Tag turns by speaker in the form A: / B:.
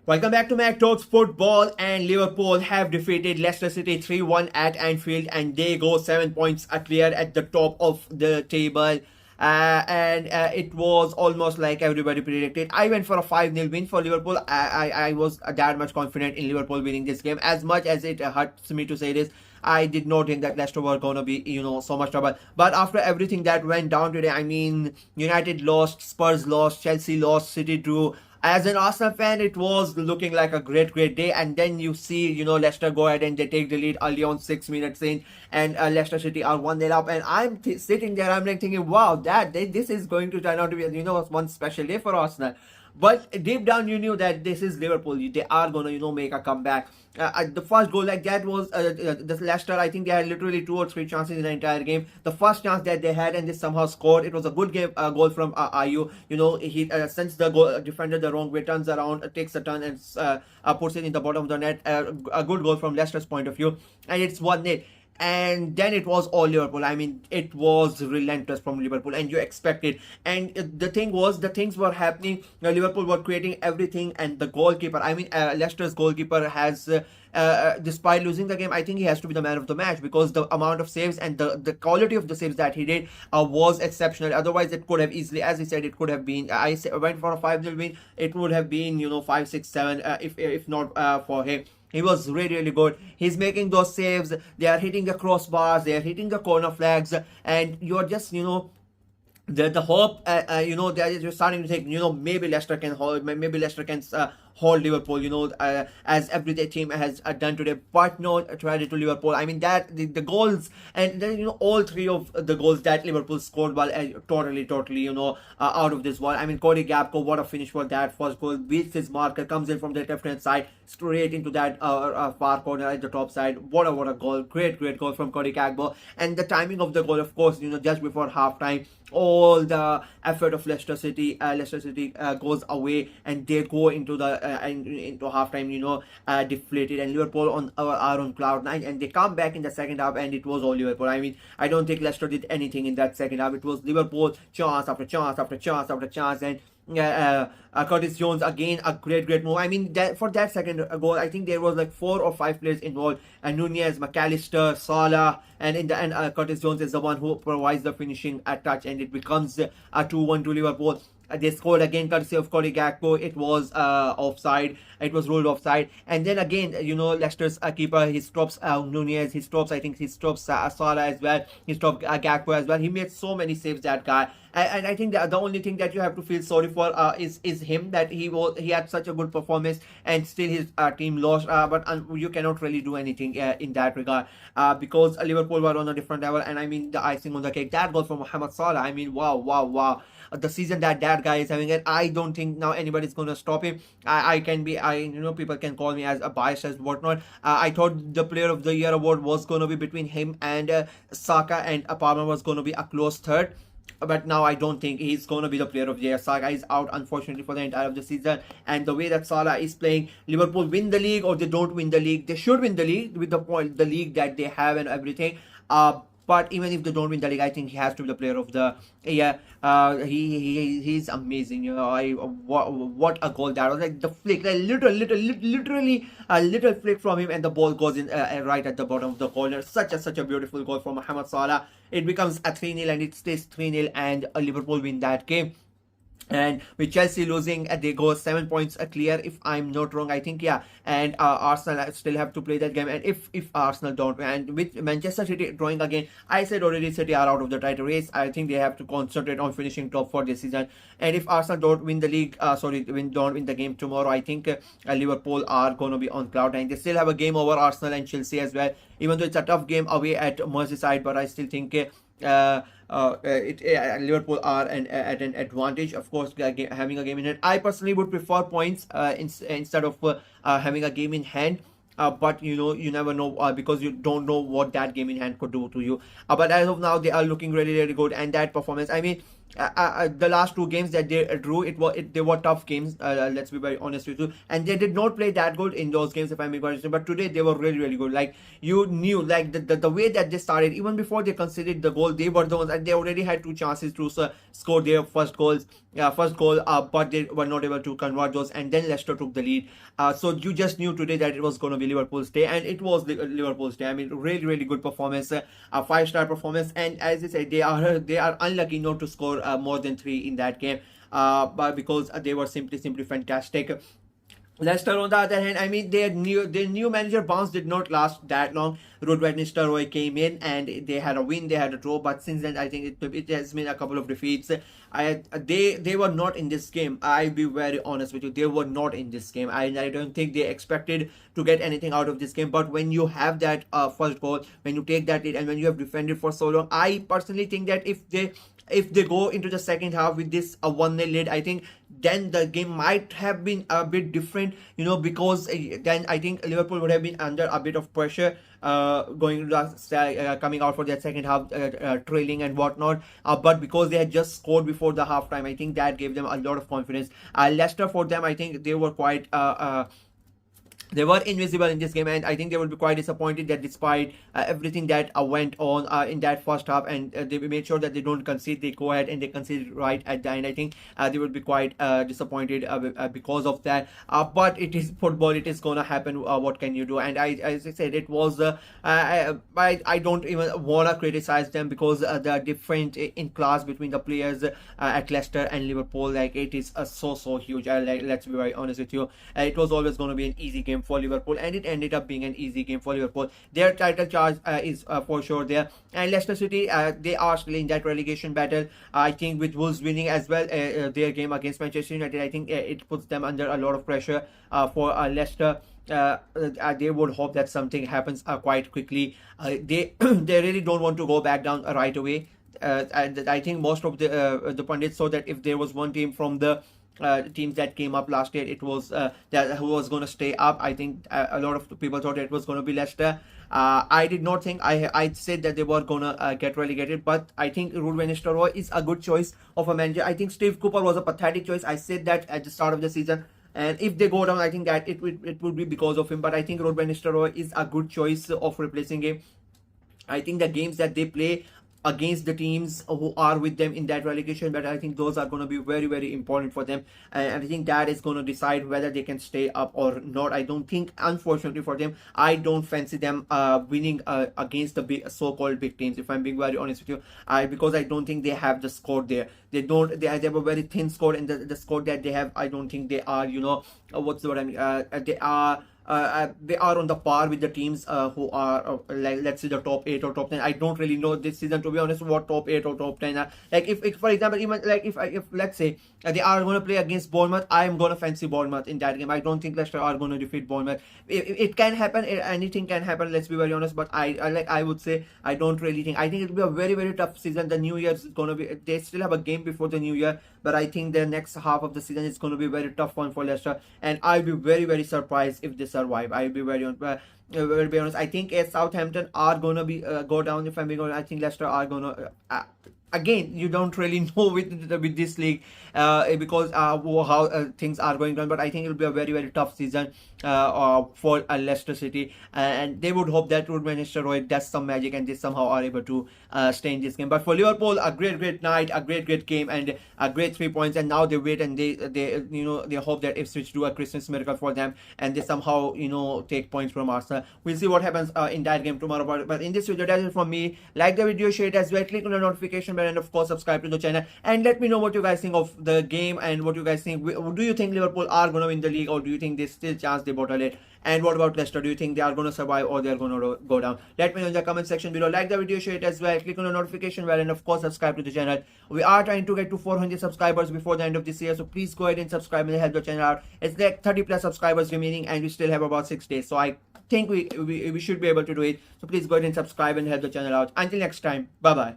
A: Welcome back to Mac Talks Football, and Liverpool have defeated Leicester City 3-1 at Anfield, and they go 7 points clear at the top of the table. And it was almost like everybody predicted. I went for a 5-0 win for Liverpool. I was that much confident in Liverpool winning this game. As much as it hurts me to say this, I did not think that Leicester were going to be, so much trouble. But after everything that went down today, I mean, United lost, Spurs lost, Chelsea lost, City drew. As an Arsenal fan, it was looking like a great day. And then you see, Leicester go ahead and they take the lead early on 6 minutes in, and Leicester City are 1-0 up. And I'm sitting there, I'm like thinking, wow, this is going to turn out to be, one special day for Arsenal. But deep down, you knew that this is Liverpool. They are going to, make a comeback. The first goal like that was the Leicester. I think they had literally 2 or 3 chances in the entire game. The first chance that they had, and they somehow scored. It was a good game goal from Ayew. He sends the goal defender the wrong way, turns around, takes a turn, and puts it in the bottom of the net. A good goal from Leicester's point of view, and it's 1-0. And then it was all Liverpool. I mean, it was relentless from Liverpool, and you expected. And the thing was, the things were happening. Liverpool were creating everything, and the goalkeeper, I mean, Leicester's goalkeeper has, despite losing the game, I think he has to be the man of the match, because the amount of saves and the quality of the saves that he did was exceptional. Otherwise, it could have easily, as he said, it could have been. I went for a 5-0 win. It would have been, 5, 6, 7, if not for him. He was really good. He's making those saves. They are hitting the crossbars. They are hitting the corner flags. And you're just, the hope, that you're starting to think, maybe Leicester can hold, hold Liverpool, as every team has done today. But no credit to Liverpool. I mean, that the goals, and then, all 3 of the goals that Liverpool scored were totally, out of this world. I mean, Cody Gakpo, what a finish for that first goal. Beats his marker, comes in from the left-hand side, straight into that far corner at the top side. What a goal. Great goal from Cody Gakpo. And the timing of the goal, of course, just before halftime, all the effort of Leicester City goes away, and they go into the into halftime, deflated, and Liverpool are on cloud 9, and they come back in the second half, and it was all Liverpool. I mean, I don't think Leicester did anything in that second half. It was Liverpool chance after chance after chance after chance, and Curtis Jones again, a great move. I mean, for that second goal, I think there was like 4 or 5 players involved, and Nunez, McAllister, Salah, and in the end, Curtis Jones is the one who provides the finishing touch, and it becomes a 2-1 to Liverpool. They scored again courtesy of Cody Gakpo. It was offside. It was ruled offside. And then again, Leicester's keeper, he stops Nunez. He stops Salah as well. He stopped Gakpo as well. He made so many saves, that guy. And I think that the only thing that you have to feel sorry for is him, that he had such a good performance, and still his team lost. But you cannot really do anything in that regard, because Liverpool were on a different level. And I mean, the icing on the cake, that goal from Mohamed Salah. I mean, wow. The season that guy is having, it, I don't think now anybody's going to stop him. People can call me as a bias as whatnot. I thought the Player of the Year award was going to be between him and Saka, and Palmer was going to be a close third. But now I don't think he's going to be the Player of the Year. Saka is out, unfortunately, for the entire of the season. And the way that Salah is playing, Liverpool win the league or they don't win the league. They should win the league with the league that they have and everything. But even if they don't win the league, I think he has to be the Player of the Year. He's amazing. What a goal that was! Like the flick, like literally a little flick from him, and the ball goes in right at the bottom of the corner. Such a beautiful goal from Mohamed Salah. It becomes a 3-0, and it stays 3-0, and Liverpool win that game. And with Chelsea losing, they go 7 points clear, if I'm not wrong, I think, yeah. And Arsenal still have to play that game, and if Arsenal don't, and with Manchester City drawing again, I said already City are out of the title race. I think they have to concentrate on finishing top 4 this season. And if Arsenal don't win the league, don't win the game tomorrow, I think Liverpool are going to be on cloud 9. They still have a game over Arsenal and Chelsea as well, even though it's a tough game away at Merseyside, but I still think Liverpool are at an advantage. Of course, having a game in hand, I personally would prefer points instead of having a game in hand. But you never know, because you don't know what that game in hand could do to you. But as of now, they are looking really good, and that performance, I mean, the last two games that they drew, they were tough games. Let's be very honest with you, and they did not play that good in those games, if I'm being honest. But today they were really really good. Like you knew, like the way that they started, even before they conceded the goal, they were the ones, and they already had two chances to score their first goal, but they were not able to convert those, and then Leicester took the lead. So you just knew today that it was going to be Liverpool's day, and it was Liverpool's day. I mean, really really good performance, a 5-star performance, and as I said, they are unlucky not to score more than 3 in that game, but because they were simply fantastic. Leicester, on the other hand, I mean, their new manager bounce did not last that long. Ruud van Nistelrooy came in and they had a win, they had a draw, but since then I think it has been a couple of defeats. They were not in this game. I'll be very honest with you, they were not in this game. I don't think they expected to get anything out of this game. But when you have that first goal, when you take that lead, and when you have defended for so long, I personally think that if they go into the second half with this 1-0 lead, I think then the game might have been a bit different, because then I think Liverpool would have been under a bit of pressure, coming out for that second half, trailing and whatnot. But because they had just scored before the halftime, I think that gave them a lot of confidence. Leicester, for them, I think they were quite they were invisible in this game, and I think they will be quite disappointed that despite everything that went on in that first half, and they made sure that they don't concede, they go ahead and they concede right at the end. I think they will be quite disappointed because of that. But it is football, it is gonna happen. What can you do? And as I said, it was I don't even wanna criticize them, because the difference in class between the players at Leicester and Liverpool, like, it is so huge. Let's be very honest with you. It was always going to be an easy game for Liverpool, and it ended up being an easy game for Liverpool. Their title charge is for sure there. And Leicester City, they are still in that relegation battle. I think with Wolves winning as well their game against Manchester United, I think it puts them under a lot of pressure. For Leicester, they would hope that something happens quite quickly. They they really don't want to go back down right away. And I think most of the pundits saw that if there was one team from the teams that came up last year, it was that who was going to stay up. I think a lot of people thought it was going to be Leicester. I did not think, I said that they were going to get relegated, but I think Ruud van Nistelrooy is a good choice of a manager. I think Steve Cooper was a pathetic choice. I said that at the start of the season. And if they go down, I think that it would be because of him. But I think Ruud van Nistelrooy is a good choice of replacing him. I think the games that they play against the teams who are with them in that relegation, but I think those are going to be very very important for them, and I think that is going to decide whether they can stay up or not. I don't think, unfortunately for them, I don't fancy them winning against the big so-called big teams, if I'm being very honest with you. Because I don't think they have the squad there. They have a very thin squad, and the squad that they have, I don't think they are, what's the word I mean, they are on the par with the teams who are like, let's say, the top 8 or top 10. I don't really know this season, to be honest, what top 8 or top 10 are. Like if for example, even like if let's say they are going to play against Bournemouth, I am going to fancy Bournemouth in that game. I don't think Leicester are going to defeat Bournemouth. It can happen, anything can happen, let's be very honest, but I would say I don't really think. I think it will be a very very tough season. The New Year is going to be, they still have a game before the New Year, but I think the next half of the season is going to be a very tough one for Leicester, and I'll be very very surprised if they survive. I'll be very honest. I think Southampton are going to be go down, if I'm being honest. I think Leicester are going to again, you don't really know with this league because how things are going on, but I think it will be a very very tough season for Leicester City, and they would hope that Ruud van Nistelrooy does some magic and they somehow are able to stay in this game. But for Liverpool, a great night, a great game, and a great 3 points, and now they wait and they hope that Ipswich do a Christmas miracle for them and they somehow take points from Arsenal. We'll see what happens in that game tomorrow. But in this video, that's it from me. Like the video, share it as well, click on the notification bell, and of course subscribe to the channel, and let me know what you guys think of the game and what you guys think. Do you think Liverpool are going to win the league, or do you think there's still chance they bottle it? And what about Leicester? Do you think they are going to survive or they are going to go down? Let me know in the comment section below. Like the video, share it as well, click on the notification bell, and of course subscribe to the channel. We are trying to get to 400 subscribers before the end of this year, so please go ahead and subscribe and help the channel out. It's like 30 plus subscribers remaining, and we still have about 6 days, so I think we should be able to do it. So please go ahead and subscribe and help the channel out. Until next time, bye bye.